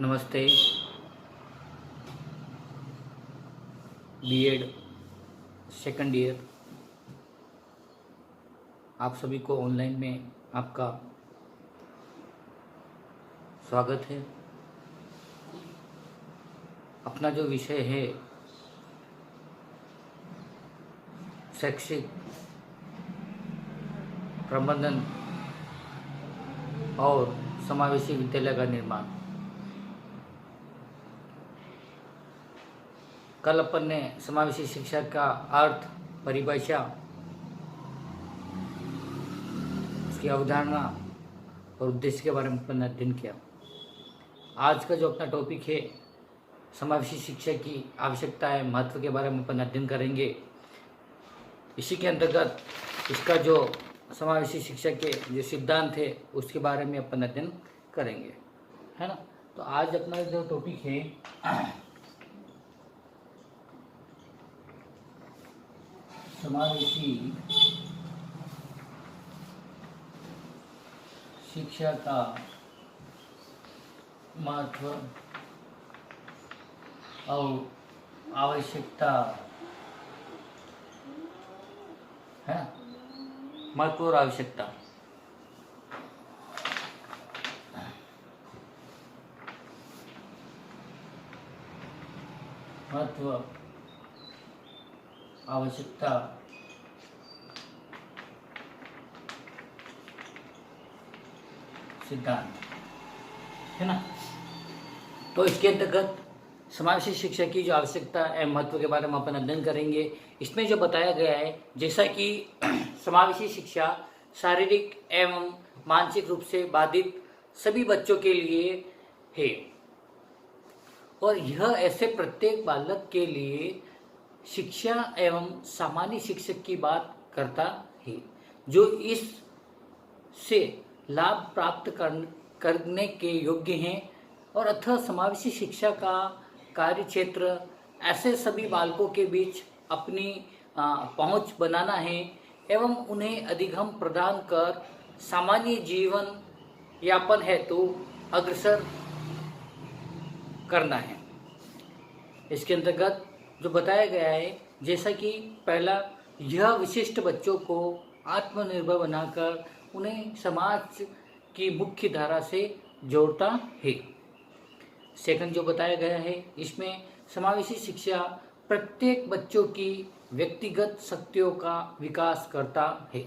नमस्ते। BEd second year आप सभी को ऑनलाइन में आपका स्वागत है। अपना जो विषय है शैक्षिक प्रबंधन और समावेशी विद्यालय का निर्माण। कल अपन ने समावेशी शिक्षा का अर्थ, परिभाषा, उसकी अवधारणा और उद्देश्य के बारे में अपन ने अध्ययन किया। आज का जो अपना टॉपिक है समावेशी शिक्षा की आवश्यकता है, महत्व के बारे में अपन अध्ययन करेंगे। इसी के अंतर्गत इसका जो समावेशी शिक्षा के जो सिद्धांत है उसके बारे में अपन अध्ययन करेंगे, है ना। तो आज अपना जो टॉपिक है समावेशी शिक्षा का महत्व और आवश्यकता है। महत्व और आवश्यकता। महत्व, आवश्यकता, सिद्धांत, है ना। तो इसके अंतर्गत समावेशी शिक्षा की जो आवश्यकता एवं महत्व के बारे में अपन अध्ययन करेंगे। इसमें जो बताया गया है, जैसा कि समावेशी शिक्षा शारीरिक एवं मानसिक रूप से बाधित सभी बच्चों के लिए है और यह ऐसे प्रत्येक बालक के लिए शिक्षा एवं सामान्य शिक्षक की बात करता है जो इस से लाभ प्राप्त करने के योग्य हैं। और अतः समावेशी शिक्षा का कार्य क्षेत्र ऐसे सभी बालकों के बीच अपनी पहुंच बनाना है एवं उन्हें अधिगम प्रदान कर सामान्य जीवन यापन हेतु अग्रसर करना है। इसके अंतर्गत जो बताया गया है, जैसा कि पहला, यह विशिष्ट बच्चों को आत्मनिर्भर बनाकर उन्हें समाज की मुख्य धारा से जोड़ता है। सेकंड जो बताया गया है, इसमें समावेशी शिक्षा प्रत्येक बच्चों की व्यक्तिगत शक्तियों का विकास करता है।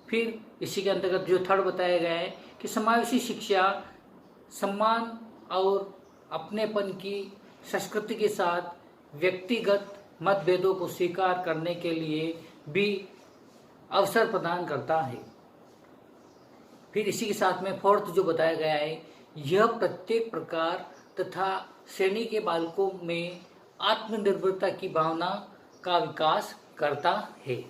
फिर इसी के अंतर्गत जो थर्ड बताया गया है कि समावेशी शिक्षा सम्मान और अपनेपन की संस्कृति के साथ व्यक्तिगत मतभेदों को स्वीकार करने के लिए भी अवसर प्रदान करता है। फिर इसी के साथ में फोर्थ जो बताया गया है, यह प्रत्येक प्रकार तथा श्रेणी के बालकों में आत्मनिर्भरता की भावना का विकास करता है।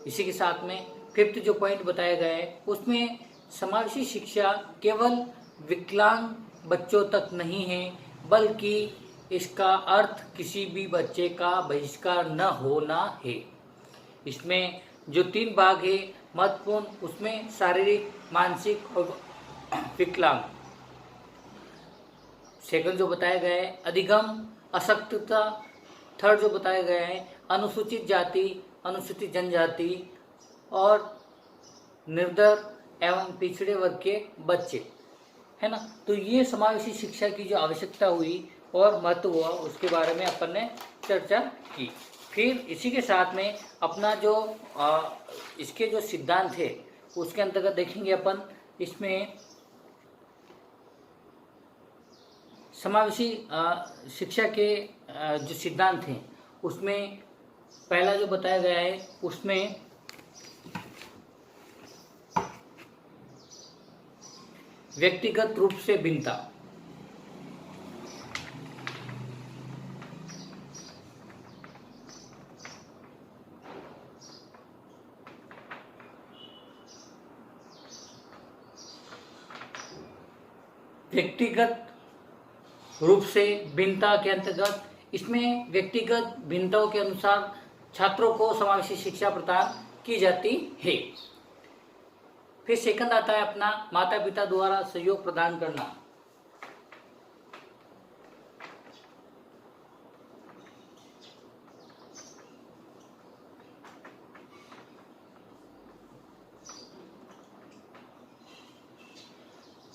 इसी के साथ में फिफ्थ जो पॉइंट बताया गया है, उसमें समावेशी शिक्षा केवल विकलांग बच्चों तक नहीं है, बल्कि इसका अर्थ किसी भी बच्चे का बहिष्कार न होना है। इसमें जो 3 भाग है महत्वपूर्ण, उसमें शारीरिक, मानसिक और विकलांग। सेकंड जो बताया गया है अधिगम, अशक्तता। थर्ड जो बताया गया है अनुसूचित जाति, अनुसूचित जनजाति और निर्धर एवं पिछड़े वर्ग के बच्चे, है ना। तो ये समावेशी शिक्षा की जो आवश्यकता हुई और महत्व हुआ उसके बारे में अपन ने चर्चा की। फिर इसी के साथ में अपना जो इसके जो सिद्धांत है उसके अंतर्गत देखेंगे अपन। इसमें समावेशी शिक्षा के जो सिद्धांत हैं उसमें पहला जो बताया गया है, उसमें व्यक्तिगत रूप से भिन्नता। व्यक्तिगत रूप से भिन्नता के अंतर्गत इसमें व्यक्तिगत भिन्नताओं के अनुसार छात्रों को समावेशी शिक्षा प्रदान की जाती है। फिर सेकंड आता है अपना माता पिता द्वारा सहयोग प्रदान करना।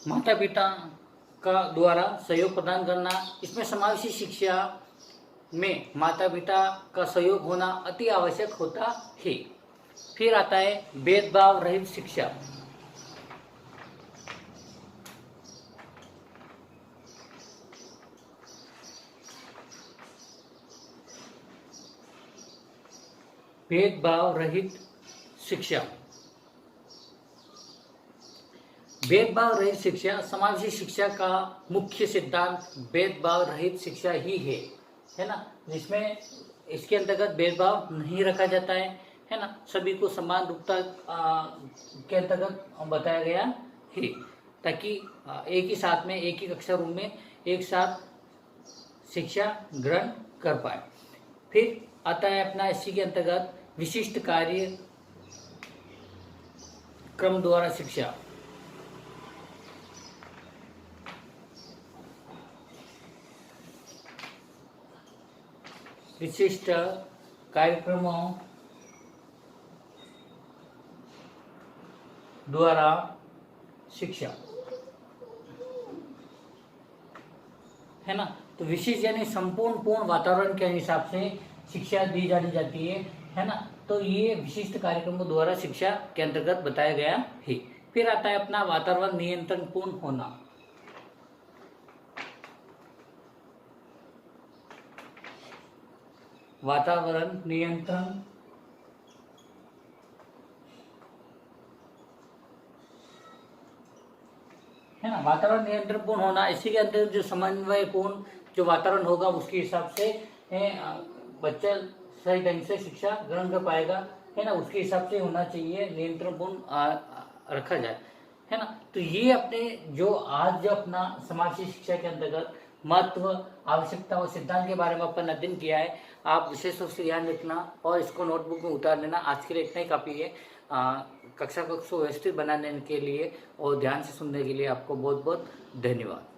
माता पिता का द्वारा सहयोग प्रदान करना, इसमें समावेशी शिक्षा में माता पिता का सहयोग होना अति आवश्यक होता है। फिर आता है भेदभाव रहित शिक्षा। भेदभाव रहित शिक्षा। भेदभाव रहित शिक्षा, समावेशी शिक्षा का मुख्य सिद्धांत भेदभाव रहित शिक्षा ही है ना, जिसमें इसके अंतर्गत भेदभाव नहीं रखा जाता है ना, सभी को समान रूपता के अंतर्गत बताया गया है, ताकि एक ही साथ में, एक ही कक्षा रूम में एक साथ शिक्षा ग्रहण कर पाए। फिर आता है अपना इसी के अंतर्गत विशिष्ट कार्य क्रम द्वारा शिक्षा। विशिष्ट कार्यक्रमों द्वारा शिक्षा, है ना। तो विशिष्ट यानी संपूर्ण पूर्ण वातावरण के हिसाब से शिक्षा दी जाती है ना। तो ये विशिष्ट कार्यक्रमों द्वारा शिक्षा के अंतर्गत बताया गया है। फिर आता है अपना वातावरण नियंत्रण पूर्ण होना। वातावरण नियंत्रण है ना, वातावरण नियंत्रण पूर्ण होना, इसी के अंदर जो समन्वय पूर्ण जो वातावरण होगा उसके हिसाब से बच्चा सही ढंग से शिक्षा ग्रहण कर पाएगा, है ना, उसके हिसाब से होना चाहिए, नियंत्रण पूर्ण रखा जाए, है ना। तो ये अपने जो आज जो अपना समाज शिक्षा के अंतर्गत महत्व, आवश्यकता और सिद्धांत के बारे में अपन अध्ययन किया है। आप विशेष रूप से ध्यान रखना और इसको नोटबुक में उतार लेना। आज के लिए इतना ही काफ़ी है। कक्षा को व्यवस्थित बनाने के लिए और ध्यान से सुनने के लिए आपको बहुत बहुत धन्यवाद।